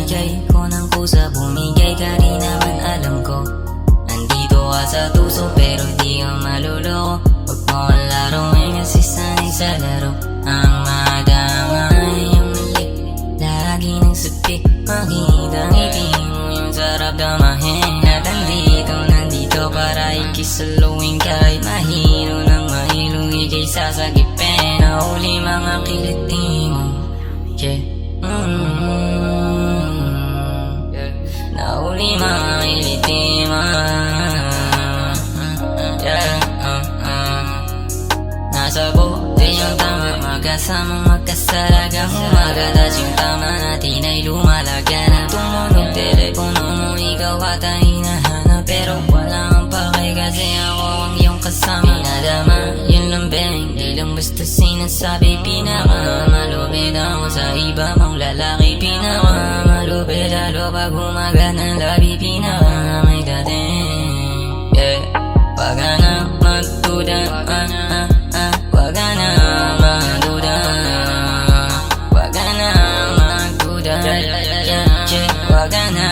Bigay ko ng kusa, bumigay ka rin naman alam ko. Nandito ka sa tuso pero di ka maluloko. Huwag mo ang laruin kasi sanay sa laro. Ang madama yung mali, lagi nang supi. Makita ngiti mo yung sarap damahin. At nandito para ikisaluin kahit mahilo ng mahilo. Ika'y sasagipin, nahuli mga kiliti mo. Yeah. Nahuli mga kiliti mo. Nasa bote yung tama, magkasamang magkasalagang umagalas yung tama natin ay lumalaga na. Tumunog telepono mo, ikaw ata hinahanap, pero wala kang pakay kasi ako ang iyong kasama. Nadama, yun lang beng, di lang basta sinasabi. Pinakamalupit ako sa iba mong lalaki. Pinakamalupit lalo pag humagat ng labi. Pinakamay dating, yeah. Wag ka na magduda, wag ka na magduda, wag ka na magduda, yeah, yeah. Wag ka na